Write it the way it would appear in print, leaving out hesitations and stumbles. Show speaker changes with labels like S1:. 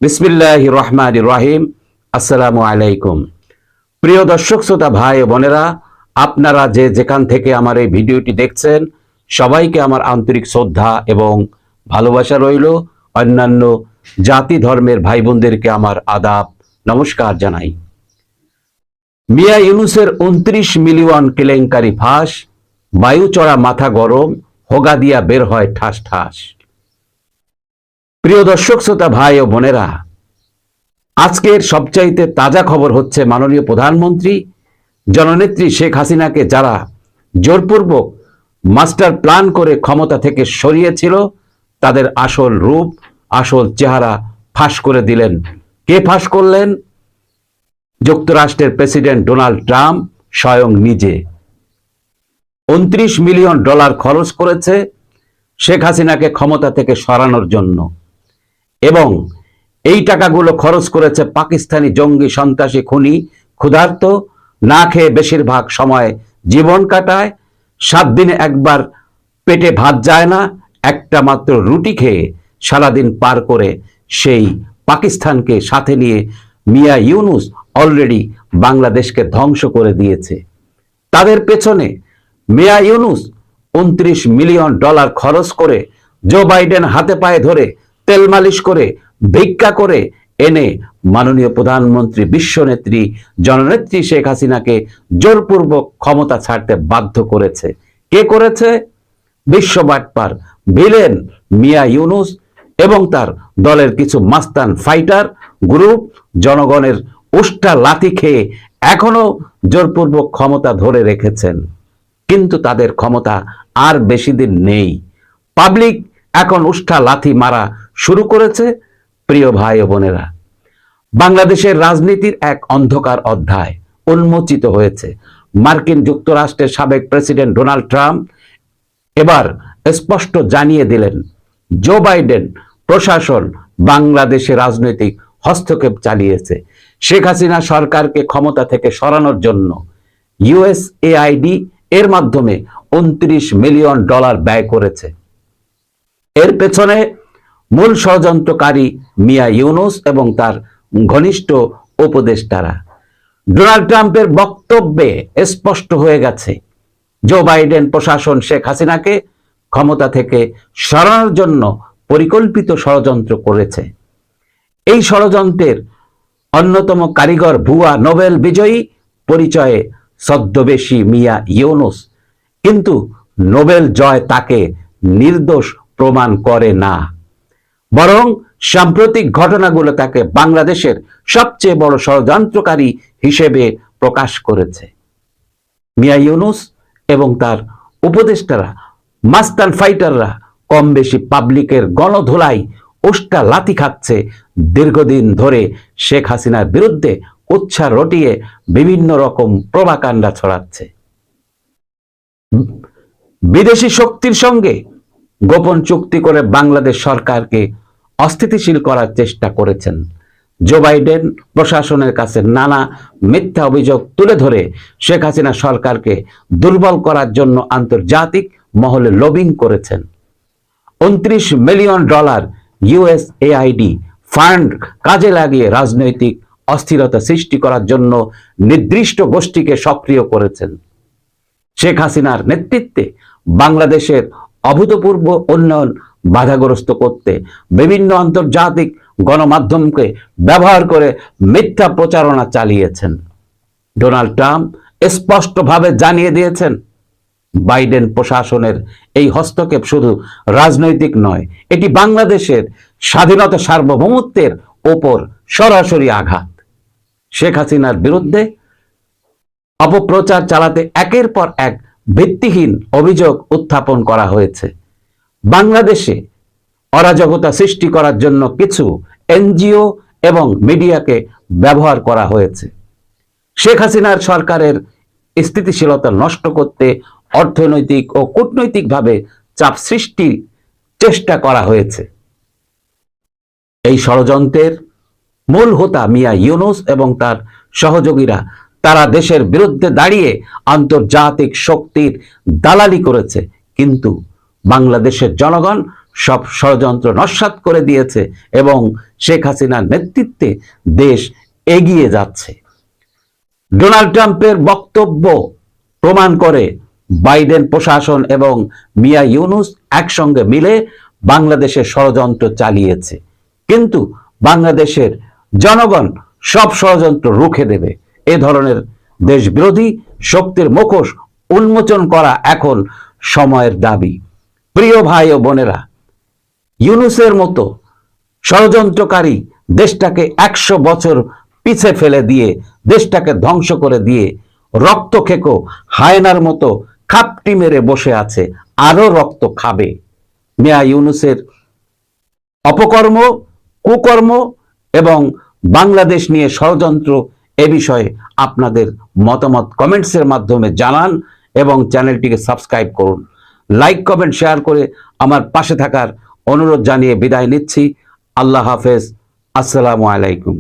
S1: বিসমিল্লাহির রহমানির রহিম। আসসালামু আলাইকুম। প্রিয় দর্শক শ্রোতা ভাই ও বোনেরা, আপনারা যে যেখান থেকে আমার এই ভিডিওটি দেখছেন, সবাইকে আমার আন্তরিক শ্রদ্ধা এবং ভালোবাসা রইল। অন্যান্য জাতি ধর্মের ভাই বোনদেরকে আমার আদাব নমস্কার জানাই। মিয়া ইউনূসের ২৯ মিলিয়ন কেলেঙ্কারি ফাঁস, বায়ু চড়া মাথা গরম, হোগা দিয়া বের হয় ঠাস ঠাস। প্রিয় দর্শক শ্রোতা ভাই ও বোনেরা, আজকের সবচাইতে তাজা খবর হচ্ছে মাননীয় প্রধানমন্ত্রী জননেত্রী শেখ হাসিনাকে যারা জোরপূর্বক মাস্টার প্ল্যান করে ক্ষমতা থেকে সরিয়েছিল, তাদের আসল রূপ, আসল চেহারা ফাঁস করে দিলেন। কে ফাঁস করলেন? যুক্তরাষ্ট্রের প্রেসিডেন্ট ডোনাল্ড ট্রাম্প স্বয়ং নিজে। ২৯ মিলিয়ন ডলার খরচ করেছে শেখ হাসিনাকে ক্ষমতা থেকে সরানোর জন্য, এবং এই টাকাগুলো খরচ করেছে পাকিস্তানি জঙ্গি, সন্ত্রাসী, খুনি, ক্ষুধার্ত, না খেয়ে বেশিরভাগ সময় জীবন কাটায়। 7 দিনে একবার পেটে ভাত যায় না, একটা মাত্র রুটি খেয়ে সারাদিন পার করে সেই পাকিস্তানকে সাথে নিয়ে মিয়া ইউনূস অলরেডি বাংলাদেশকে ধ্বংস করে দিয়েছে। তাদের পেছনে মিয়া ইউনূস ২৯ মিলিয়ন ডলার খরচ করে জো বাইডেন হাতে পায়ে ধরে তেল মালিশ করে ভিক্ষা করে এনে মাননীয় প্রধানমন্ত্রী, বিশ্বনেত্রী, জননেত্রী শেখ হাসিনাকে জোরপূর্বক ক্ষমতা ছাড়তে বাধ্য করেছে। কে করেছে? বিশ্ব বাটপার ভিলেন মিয়া ইউনূস এবং তার দলের কিছু মাস্তান ফাইটার গ্রুপ জনগণের উষ্টা লাথি খেয়ে এখনো জোরপূর্বক ক্ষমতা ধরে রেখেছেন, কিন্তু তাদের ক্ষমতা আর বেশি দিন নেই। পাবলিক এখন উষ্টা লাথি মারা শুরু করেছে। প্রিয় ভাই ও বোনেরা, বাংলাদেশের রাজনীতির এক অন্ধকার অধ্যায় উন্মোচিত হয়েছে। মার্কিন যুক্তরাষ্ট্রের সাবেক প্রেসিডেন্ট ডোনাল্ড ট্রাম্প এবার স্পষ্ট জানিয়ে দিলেন, জো বাইডেন প্রশাসন বাংলাদেশে রাজনৈতিক হস্তক্ষেপ চালিয়েছে। শেখ হাসিনা সরকারকে ক্ষমতা থেকে সরানোর জন্য ইউএসএআইডি এর মাধ্যমে ২৯ মিলিয়ন ডলার ব্যয় করেছে। এর পেছনে মূল ষড়যন্ত্রকারী মিয়া ইউনূস এবং তার ঘনিষ্ঠ উপদেষ্টারা। ডোনাল্ড ট্রাম্পের বক্তব্যে স্পষ্ট হয়ে গেছে, জো বাইডেন প্রশাসন শেখ হাসিনাকে ক্ষমতা থেকে সরানোর জন্য পরিকল্পিত ষড়যন্ত্র করেছে। এই ষড়যন্ত্রের অন্যতম কারিগর ভুয়া নোবেল বিজয়ী পরিচয়ে ছদ্মবেশী মিয়া ইউনূস, কিন্তু নোবেল জয় তাকে নির্দোষ প্রমাণ করে না, বরং সাম্প্রতিক ঘটনাগুলো তাকে বাংলাদেশের সবচেয়ে বড় ষড়যন্ত্রকারী হিসেবে প্রকাশ করেছে। মিয়া ইউনূস এবং তার উপদেষ্টারা, মাস্তান ফাইটাররা কম বেশি পাবলিকের গণধোলাই উষ্টা লাথি খাচ্ছে। দীর্ঘদিন ধরে শেখ হাসিনার বিরুদ্ধে উচ্ছ্বাস রটিয়ে বিভিন্ন রকম প্রভাকাণ্ডা ছড়াচ্ছে। বিদেশি শক্তির সঙ্গে গোপন চুক্তি করে বাংলাদেশ সরকারকে অস্থিতিশীল করার চেষ্টা করেছেন। জো বাইডেন প্রশাসনের কাছে নানা মিথ্যা অভিযোগ তুলে ধরে শেখ হাসিনা সরকারকে দুর্বল করার জন্য আন্তর্জাতিক মহলে লবিং করেছেন। ২৯ মিলিয়ন ডলার ইউএসএআইডি ফান্ড কাজে লাগিয়ে রাজনৈতিক অস্থিরতা সৃষ্টি করার জন্য নির্দিষ্ট গোষ্ঠীকে সক্রিয় করেছেন। শেখ হাসিনার নেতৃত্বে বাংলাদেশের অভূতপূর্ব উন্নয়ন বাধাগ্রস্ত করতে বিভিন্ন আন্তর্জাতিক গণমাধ্যমকে ব্যবহার করে মিথ্যা প্রচারণা চালিয়েছেন। ডোনাল্ড ট্রাম্প স্পষ্টভাবে জানিয়ে দিয়েছেন, বাইডেন প্রশাসনের এই হস্তক্ষেপ শুধু রাজনৈতিক নয়, এটি বাংলাদেশের স্বাধীনতা, সার্বভৌমত্বের ওপর সরাসরি আঘাত। শেখ হাসিনার বিরুদ্ধে অপপ্রচার চালাতে একের পর এক ভিত্তিহীন অভিযোগ উত্থাপন করা হয়েছে। বাংলাদেশে অরাজকতা সৃষ্টি করার জন্য কিছু এনজিও এবং মিডিয়াকে ব্যবহার করা হয়েছে। শেখ হাসিনার সরকারের স্থিতিশীলতা নষ্ট করতে অর্থনৈতিক ও কূটনৈতিকভাবে চাপ সৃষ্টির চেষ্টা করা হয়েছে। এই ষড়যন্ত্রের মূল হোতা মিয়া ইউনূস এবং তার সহযোগীরা। তারা দেশের বিরুদ্ধে দাঁড়িয়ে আন্তর্জাতিক শক্তির দালালি করেছে, কিন্তু বাংলাদেশের জনগণ সব ষড়যন্ত্র নস্যাৎ করে দিয়েছে এবং শেখ হাসিনার নেতৃত্বে দেশ এগিয়ে যাচ্ছে। ডোনাল্ড ট্রাম্পের বক্তব্য প্রমাণ করে বাইডেন প্রশাসন এবং মিয়া ইউনুস একসঙ্গে মিলে বাংলাদেশের ষড়যন্ত্র চালিয়েছে, কিন্তু বাংলাদেশের জনগণ সব ষড়যন্ত্র রুখে দেবে। এ ধরনের দেশবিরোধী শক্তির মুখোশ উন্মোচন করা এখন সময়ের দাবি। প্রিয় ভাই ও বোনেরা, ইউনুসের মতো ষড়যন্ত্রকারী দেশটাকে 100 বছর পিছে ফেলে দিয়ে, দেশটাকে ধ্বংস করে দিয়ে রক্তখেকো হায়নার মতো খাপটি মেরে বসে আছে, আরো রক্ত খাবে। মিয়া ইউনুসের অপকর্ম, কুকর্ম এবং বাংলাদেশ নিয়ে ষড়যন্ত্র, এ বিষয়ে আপনাদের মতামত কমেন্টসের মাধ্যমে জানান এবং চ্যানেলটিকে সাবস্ক্রাইব করুন। লাইক, কমেন্ট, শেয়ার করে আমার পাশে থাকার অনুরোধ জানিয়ে বিদায় নিচ্ছি। আল্লাহ হাফেজ। আসসালামু আলাইকুম।